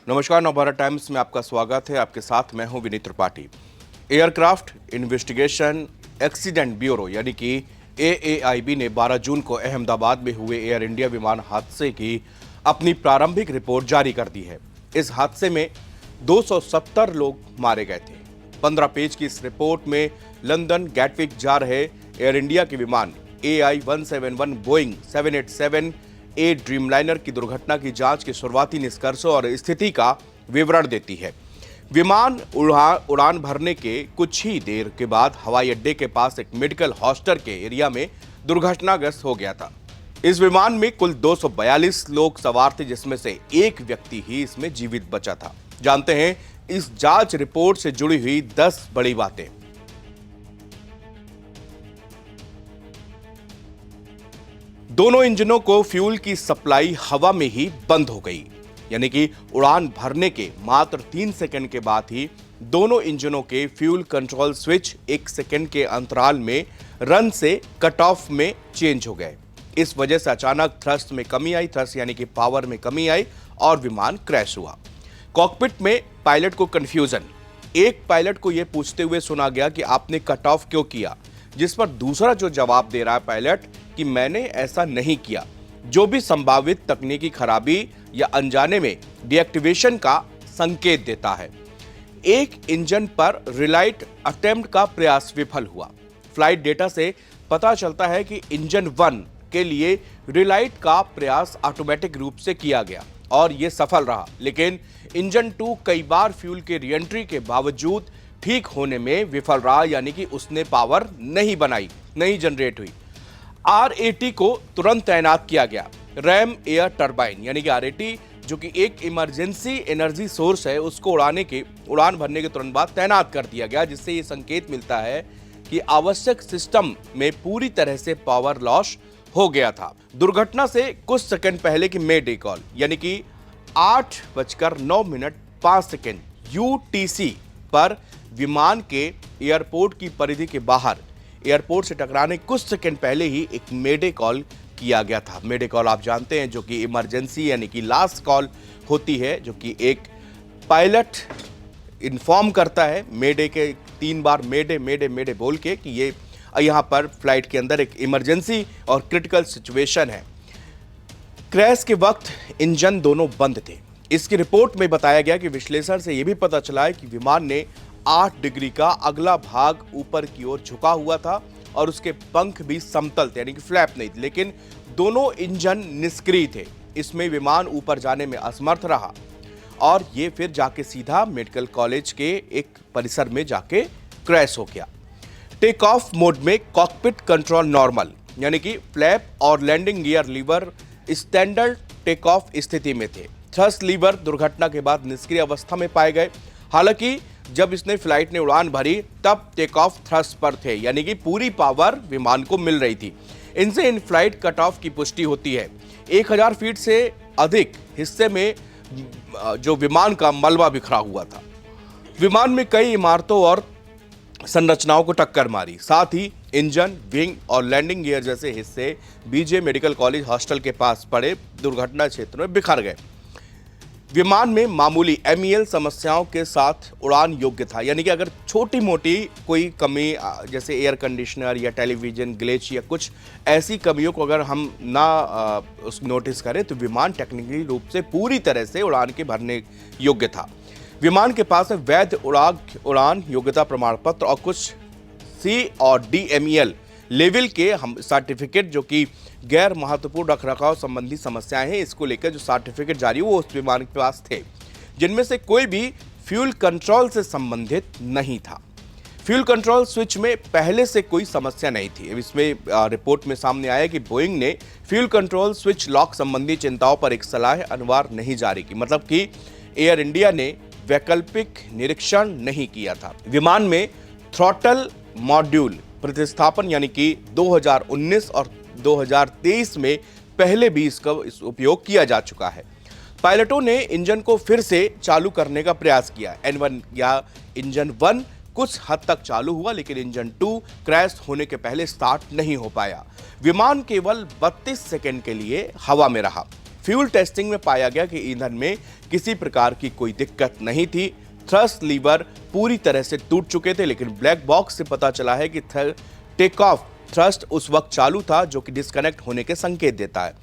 नमस्कार, नवभारत टाइम्स में आपका स्वागत है। आपके साथ मैं हूं Vineet Tripathi. Aircraft investigation accident bureau यानी कि एएआईबी ने 12 जून को अहमदाबाद में हुए एयर इंडिया विमान हादसे की अपनी प्रारंभिक रिपोर्ट जारी कर दी है। इस हादसे में 270 लोग मारे गए थे। 15 पेज की इस रिपोर्ट में लंदन गैटविक जा रहे एयर इंडिया के विमान AI-171 बोइंग 787 ड्रीमलाइनर की दुर्घटना की जांच के शुरुआती निष्कर्षों और स्थिति का विवरण देती है। विमान उड़ान भरने के कुछ ही देर के बाद हवाई अड्डे के पास एक मेडिकल हॉस्टल के एरिया में दुर्घटनाग्रस्त हो गया था। इस विमान में कुल 242 लोग सवार थे, जिसमें से एक व्यक्ति ही इसमें जीवित बचा था। जानते हैं इस जांच रिपोर्ट से जुड़ी हुई 10 बड़ी बातें। दोनों इंजनों को फ्यूल की सप्लाई हवा में ही बंद हो गई, यानी कि उड़ान भरने के मात्र 3 सेकंड के बाद ही दोनों इंजनों के फ्यूल कंट्रोल स्विच 1 सेकंड के अंतराल में रन से कट ऑफ में चेंज हो गए। इस वजह से अचानक थ्रस्ट में कमी आई, थ्रस्ट यानी कि पावर में कमी आई और विमान क्रैश हुआ। कॉकपिट में पायलट को कंफ्यूजन। एक पायलट को यह पूछते हुए सुना गया कि आपने कट ऑफ क्यों किया, जिस पर दूसरा जो जवाब दे रहा है पायलट कि मैंने ऐसा नहीं किया, जो भी संभावित तकनीकी खराबी या अनजाने में डीएक्टिवेशन का संकेत देता है। एक इंजन पर रिलाइट अटेम्प्ट का प्रयास विफल हुआ। फ्लाइट डेटा से पता चलता है कि इंजन 1 के लिए रिलाइट का प्रयास ऑटोमेटिक रूप से किया गया और यह सफल रहा, लेकिन इंजन 2 कई बार फ्यूल के रीएंट्री के बावजूद ठीक होने में विफल रहा, यानी कि उसने पावर नहीं बनाई, नहीं जनरेट हुई। RAT को तुरंत तैनात किया गया। रैम एयर टरबाइन यानी कि RAT, जो कि एक इमरजेंसी एनर्जी सोर्स है, उसको उड़ान भरने के तुरंत बाद तैनात कर दिया गया, जिससे ये संकेत मिलता है कि आवश्यक सिस्टम में पूरी तरह से पावर लॉस हो गया था। दुर्घटना से कुछ सेकंड पहले की मेडे कॉल यानी कि 8:09 UTC पर विमान के एयरपोर्ट की परिधि के बाहर एयरपोर्ट से टकराने कुछ सेकंड पहले ही एक मेडे कॉल किया गया था। मेडे कॉल आप जानते हैं, जो कि इमरजेंसी यानी कि लास्ट कॉल होती है, जो कि एक पायलट इन्फॉर्म करता है मेडे के 3 बार मेडे मेडे मेडे बोल के कि ये यहाँ पर फ्लाइट के अंदर एक इमरजेंसी और क्रिटिकल सिचुएशन है। क्रैश के वक्त इंजन दोनों बंद थे। इसकी रिपोर्ट में बताया गया कि विश्लेषण से यह भी पता चला है कि विमान ने 8 डिग्री का अगला भाग ऊपर की ओर झुका हुआ था और उसके पंख भी समतल थे, यानी कि फ्लैप नहीं थे, लेकिन दोनों इंजन निष्क्रिय थे। इसमें विमान ऊपर जाने में असमर्थ रहा और ये फिर जाके सीधा मेडिकल कॉलेज के एक परिसर में जाके क्रैश हो गया। टेक ऑफ मोड में कॉकपिट कंट्रोल नॉर्मल, यानी कि फ्लैप और landing gear lever standard take off स्थिति में थे। थ्रस्ट लीवर दुर्घटना के बाद निष्क्रिय अवस्था में पाए गए। हालांकि जब इसने फ्लाइट ने उड़ान भरी तब टेक ऑफ थ्रस्ट पर थे, यानी कि पूरी पावर विमान को मिल रही थी। इनसे इन फ्लाइट कट ऑफ की पुष्टि होती है। 1000 फीट से अधिक हिस्से में जो विमान का मलबा बिखरा हुआ था। विमान में कई इमारतों और संरचनाओं को टक्कर मारी, साथ ही इंजन, विंग और लैंडिंग गियर जैसे हिस्से बीजे मेडिकल कॉलेज हॉस्टल के पास पड़े दुर्घटना क्षेत्र में बिखर गए। विमान में मामूली MEL समस्याओं के साथ उड़ान योग्य था, यानी कि अगर छोटी मोटी कोई कमी जैसे एयर कंडीशनर या टेलीविजन ग्लिच या कुछ ऐसी कमियों को अगर हम ना उस नोटिस करें तो विमान टेक्निकली रूप से पूरी तरह से उड़ान के भरने योग्य था। विमान के पास वैध उड़ान योग्यता प्रमाण पत्र और कुछ C और D MEL लेवल के सर्टिफिकेट, जो कि गैर महत्वपूर्ण रखरखाव संबंधी समस्याएं हैं, इसको लेकर जो सर्टिफिकेट जारी वो उस विमान के पास थे, जिनमें से कोई भी फ्यूल कंट्रोल से संबंधित नहीं था। फ्यूल कंट्रोल स्विच में पहले से कोई समस्या नहीं थी। इसमें रिपोर्ट में सामने आया कि बोइंग ने फ्यूल कंट्रोल स्विच लॉक संबंधी चिंताओं पर एक सलाह अनुवार नहीं जारी की, मतलब कि एयर इंडिया ने वैकल्पिक निरीक्षण नहीं किया था। विमान में थ्रॉटल मॉड्यूल प्रतिस्थापन यानी कि 2019 और 2023 में पहले भी इसका उपयोग किया जा चुका है। पायलटों ने इंजन को फिर से चालू करने का प्रयास किया। N1 या इंजन 1 कुछ हद तक चालू हुआ, लेकिन इंजन 2 क्रैश होने के पहले स्टार्ट नहीं हो पाया। विमान केवल 32 सेकंड के लिए हवा में रहा। फ्यूल टेस्टिंग में पाया गया कि ईंधन में किसी प्रकार की कोई दिक्कत नहीं थी। थ्रस्ट लीवर पूरी तरह से टूट चुके थे, लेकिन ब्लैक बॉक्स से पता चला है कि टेक ऑफ थ्रस्ट उस वक्त चालू था, जो कि डिस्कनेक्ट होने के संकेत देता है।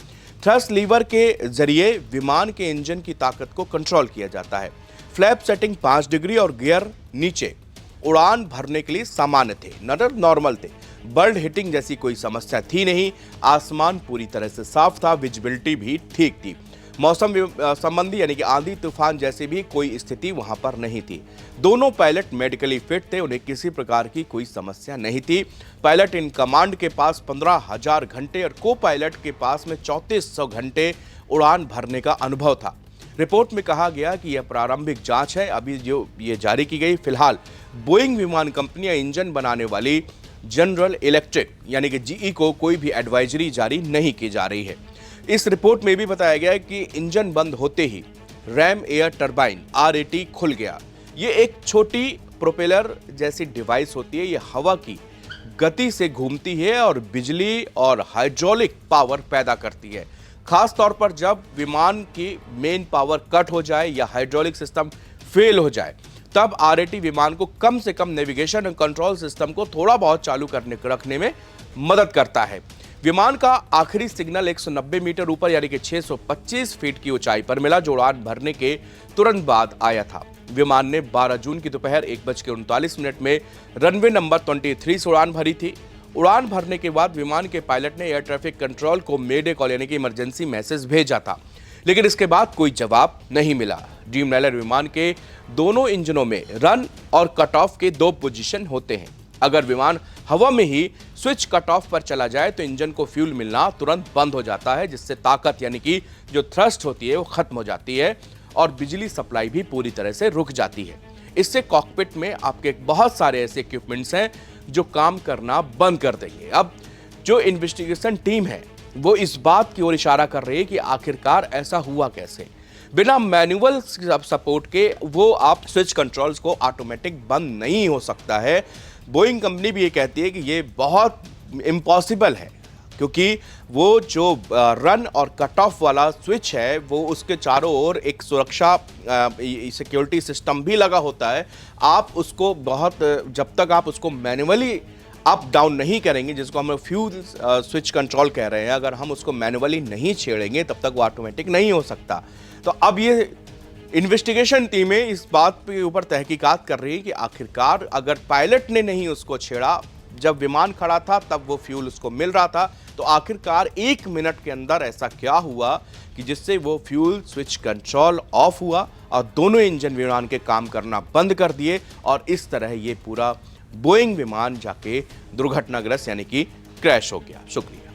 थ्रस्ट लीवर के जरिए विमान के इंजन की ताकत को कंट्रोल किया जाता है। फ्लैप सेटिंग 5 डिग्री और गियर नीचे उड़ान भरने के लिए सामान्य थे, नॉर्मल थे। बर्ड हिटिंग जैसी कोई समस्या थी नहीं। आसमान पूरी तरह से साफ था, विजिबिलिटी भी ठीक थी। मौसम संबंधी यानी कि आंधी तूफान जैसी भी कोई स्थिति वहां पर नहीं थी। दोनों पायलट मेडिकली फिट थे, उन्हें किसी प्रकार की कोई समस्या नहीं थी। पायलट इन कमांड के पास 15,000 घंटे और को पायलट के पास में 3400 घंटे उड़ान भरने का अनुभव था। रिपोर्ट में कहा गया कि यह प्रारंभिक जांच है, अभी जो ये जारी की गई। फिलहाल बोइंग विमान कंपनी या इंजन बनाने वाली जनरल इलेक्ट्रिक यानी कि जीई को कोई भी एडवाइजरी जारी नहीं की जा रही है। इस रिपोर्ट में भी बताया गया है कि इंजन बंद होते ही रैम एयर टरबाइन RAT खुल गया। ये एक छोटी प्रोपेलर जैसी डिवाइस होती है, ये हवा की गति से घूमती है और बिजली और हाइड्रोलिक पावर पैदा करती है। खास तौर पर जब विमान की मेन पावर कट हो जाए या हाइड्रोलिक सिस्टम फेल हो जाए, तब RAT विमान को कम से कम नेविगेशन और कंट्रोल सिस्टम को थोड़ा बहुत चालू रखने में मदद करता है। विमान का आखिरी सिग्नल 190 मीटर ऊपर यानी कि 625 फीट की ऊंचाई पर मिला, जो उड़ान भरने के तुरंत बाद आया था। विमान ने 12 जून की दोपहर 1:39 में रनवे नंबर 23 से उड़ान भरी थी। उड़ान भरने के बाद विमान के पायलट ने एयर ट्रैफिक कंट्रोल को मेडे कॉल यानी कि इमरजेंसी मैसेज भेजा था, लेकिन इसके बाद कोई जवाब नहीं मिला। ड्रीमलाइनर विमान के दोनों इंजनों में रन और कट ऑफ के 2 पोजीशन होते हैं। अगर विमान हवा में ही स्विच कट ऑफ पर चला जाए तो इंजन को फ्यूल मिलना तुरंत बंद हो जाता है, जिससे ताकत यानी कि जो थ्रस्ट होती है वो खत्म हो जाती है और बिजली सप्लाई भी पूरी तरह से रुक जाती है। इससे कॉकपिट में आपके बहुत सारे ऐसे इक्विपमेंट्स हैं जो काम करना बंद कर देंगे। अब जो इन्वेस्टिगेशन टीम है वो इस बात की ओर इशारा कर रही है कि आखिरकार ऐसा हुआ कैसे। बिना मैनुअल सपोर्ट के वो आप स्विच कंट्रोल्स को ऑटोमेटिक बंद नहीं हो सकता है। बोइंग कंपनी भी ये कहती है कि ये बहुत इम्पॉसिबल है, क्योंकि वो जो रन और कट ऑफ वाला स्विच है वो उसके चारों ओर एक सुरक्षा सिक्योरिटी सिस्टम भी लगा होता है। आप उसको जब तक आप उसको मैन्युअली अप डाउन नहीं करेंगे, जिसको हम फ्यूल स्विच कंट्रोल कह रहे हैं, अगर हम उसको मैन्युअली नहीं छेड़ेंगे तब तक वो ऑटोमेटिक नहीं हो सकता। तो अब ये इन्वेस्टिगेशन टीमें इस बात के ऊपर तहकीकात कर रही है कि आखिरकार अगर पायलट ने नहीं उसको छेड़ा, जब विमान खड़ा था तब वो फ्यूल उसको मिल रहा था, तो आखिरकार 1 मिनट के अंदर ऐसा क्या हुआ कि जिससे वो फ्यूल स्विच कंट्रोल ऑफ हुआ और दोनों इंजन विमान के काम करना बंद कर दिए और इस तरह ये पूरा बोइंग विमान जाके दुर्घटनाग्रस्त यानी कि क्रैश हो गया। शुक्रिया।